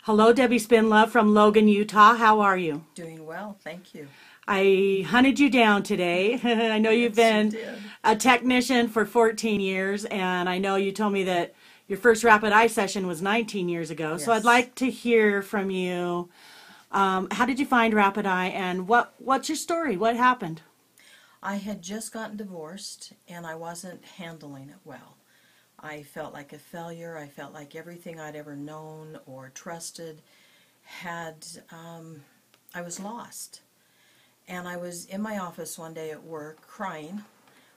Hello, Debbie Spendlove from Logan, Utah. How are you? Doing well, thank you. I hunted you down today. I know you've Yes, you been did. a technician for 14 years, and I know you told me that your first rapid eye session was 19 years ago. So I'd Yes. like to hear from you. How did you find rapid eye, and what's your story? What happened? I had just gotten divorced and I wasn't handling it well. I felt like a failure. I felt like everything I'd ever known or trusted had, I was lost. And I was in my office one day at work crying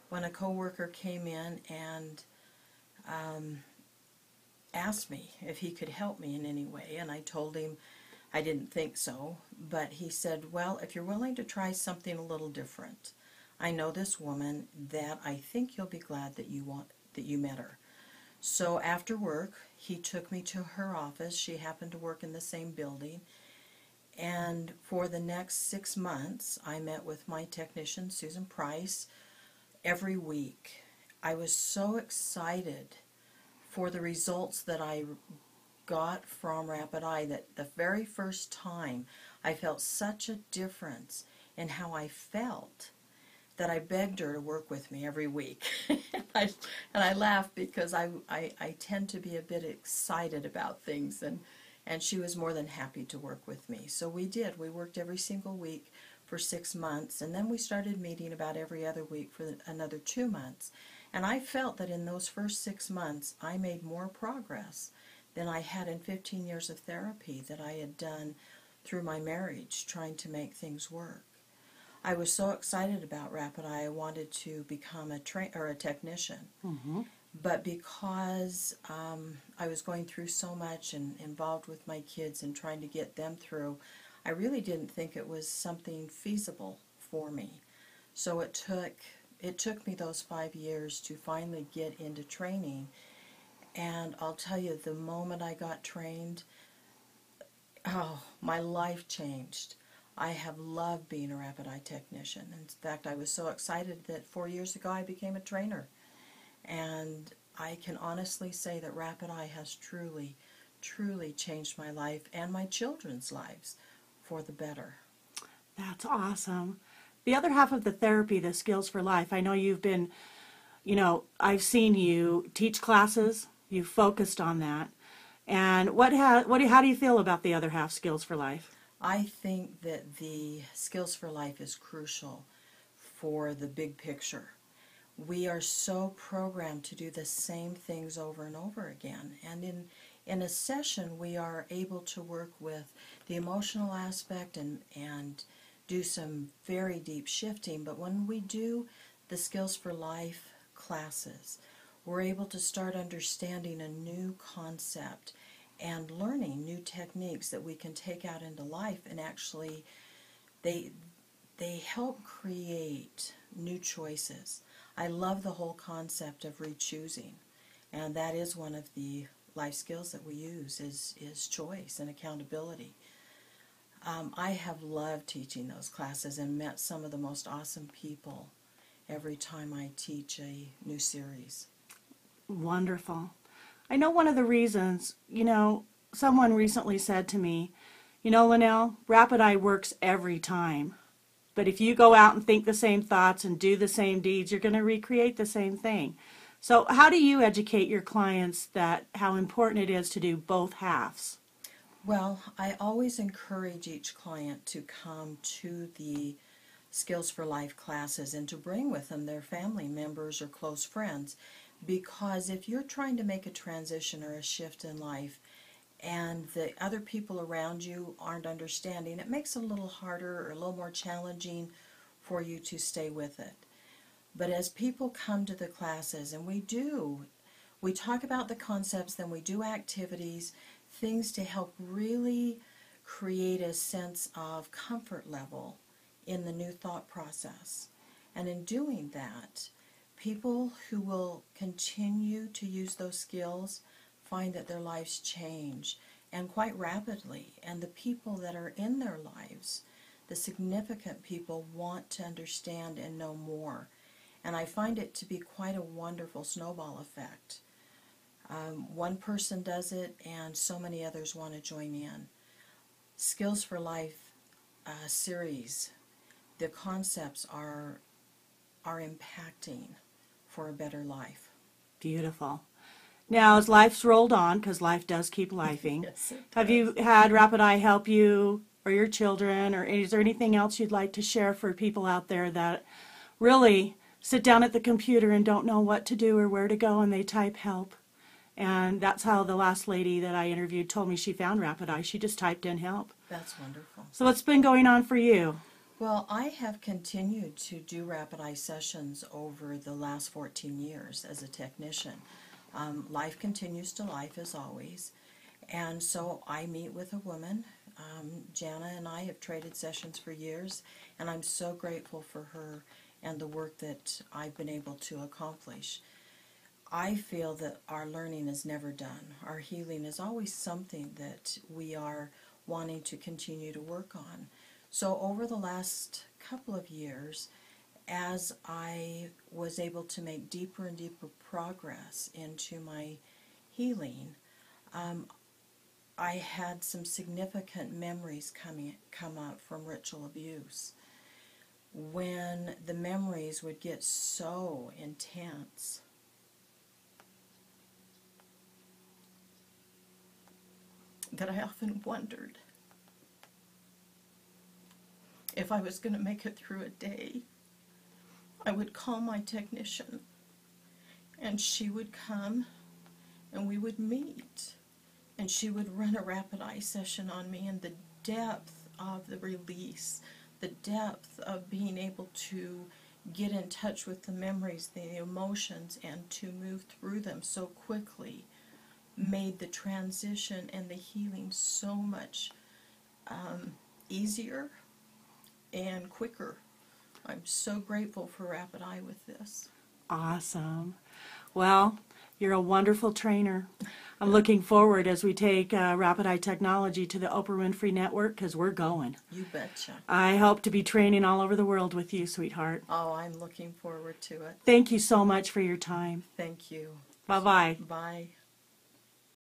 when a coworker came in and asked me if he could help me in any way. And I told him I didn't think so, but he said, well, if you're willing to try something a little different, I know this woman that I think you'll be glad that you met her. So after work, he took me to her office. She happened to work in the same building. And for the next 6 months, I met with my technician, Susan Price, every week. I was so excited for the results that I got from Rapid Eye that the very first time I felt such a difference in how I felt that I begged her to work with me every week. I, and I laughed because I tend to be a bit excited about things, and she was more than happy to work with me. So we did. We worked every single week for 6 months, and then we started meeting about every other week for another 2 months. And I felt that in those first 6 months I made more progress than I had in 15 years of therapy that I had done through my marriage trying to make things work. I was so excited about Rapid Eye, I wanted to become a technician. Mm-hmm. But because I was going through so much and involved with my kids and trying to get them through, I really didn't think it was something feasible for me. So it took me those 5 years to finally get into training. And I'll tell you, the moment I got trained, oh, my life changed. I have loved being a rapid eye technician. In fact, I was so excited that 4 years ago I became a trainer. And I can honestly say that rapid eye has truly, truly changed my life and my children's lives for the better. That's awesome. The other half of the therapy, the Skills for Life, I know you've been, I've seen you teach classes. You've focused on that. And how do you feel about the other half, Skills for Life? I think that the Skills for Life is crucial for the big picture. We are so programmed to do the same things over and over again. And in a session, we are able to work with the emotional aspect and do some very deep shifting. But when we do the Skills for Life classes, we're able to start understanding a new concept and learning new techniques that we can take out into life, and actually they help create new choices. I love the whole concept of re-choosing, and that is one of the life skills that we use is choice and accountability. I have loved teaching those classes and met some of the most awesome people every time I teach a new series. Wonderful. I know one of the reasons, someone recently said to me, Linnell, Rapid Eye works every time. But if you go out and think the same thoughts and do the same deeds, you're going to recreate the same thing. So how do you educate your clients that how important it is to do both halves? Well, I always encourage each client to come to the Skills for Life classes and to bring with them their family members or close friends, because if you're trying to make a transition or a shift in life and the other people around you aren't understanding, it makes it a little harder or a little more challenging for you to stay with it. But as people come to the classes, and we talk about the concepts, then we do activities, things to help really create a sense of comfort level in the new thought process. And in doing that, people who will continue to use those skills find that their lives change, and quite rapidly. And the people that are in their lives, the significant people, want to understand and know more. And I find it to be quite a wonderful snowball effect. One person does it, and so many others want to join in. Skills for Life series, the concepts are impacting for a better life. Beautiful. Now, as life's rolled on, because life does keep lifing, Yes, it have does. you had Rapid Eye help you or your children, or is there anything else you'd like to share for people out there that really sit down at the computer and don't know what to do or where to go, and they type help? And that's how the last lady that I interviewed told me she found Rapid Eye. She just typed in help. That's wonderful. So what's been going on for you? Well, I have continued to do Rapid Eye sessions over the last 14 years as a technician. Life continues to life as always, and so I meet with a woman. Jana and I have traded sessions for years, and I'm so grateful for her and the work that I've been able to accomplish. I feel that our learning is never done. Our healing is always something that we are wanting to continue to work on. So over the last couple of years, as I was able to make deeper and deeper progress into my healing, I had some significant memories come up from ritual abuse. When the memories would get so intense, that I often wondered if I was going to make it through a day. I would call my technician, and she would come, and we would meet, and she would run a Rapid Eye session on me, and the depth of the release, the depth of being able to get in touch with the memories, the emotions, and to move through them so quickly made the transition and the healing so much easier and quicker. I'm so grateful for Rapid Eye with this. Awesome. Well, you're a wonderful trainer. I'm looking forward as we take Rapid Eye technology to the Oprah Winfrey Network, because we're going. You betcha. I hope to be training all over the world with you, sweetheart. Oh, I'm looking forward to it. Thank you so much for your time. Thank you. Bye-bye. Bye.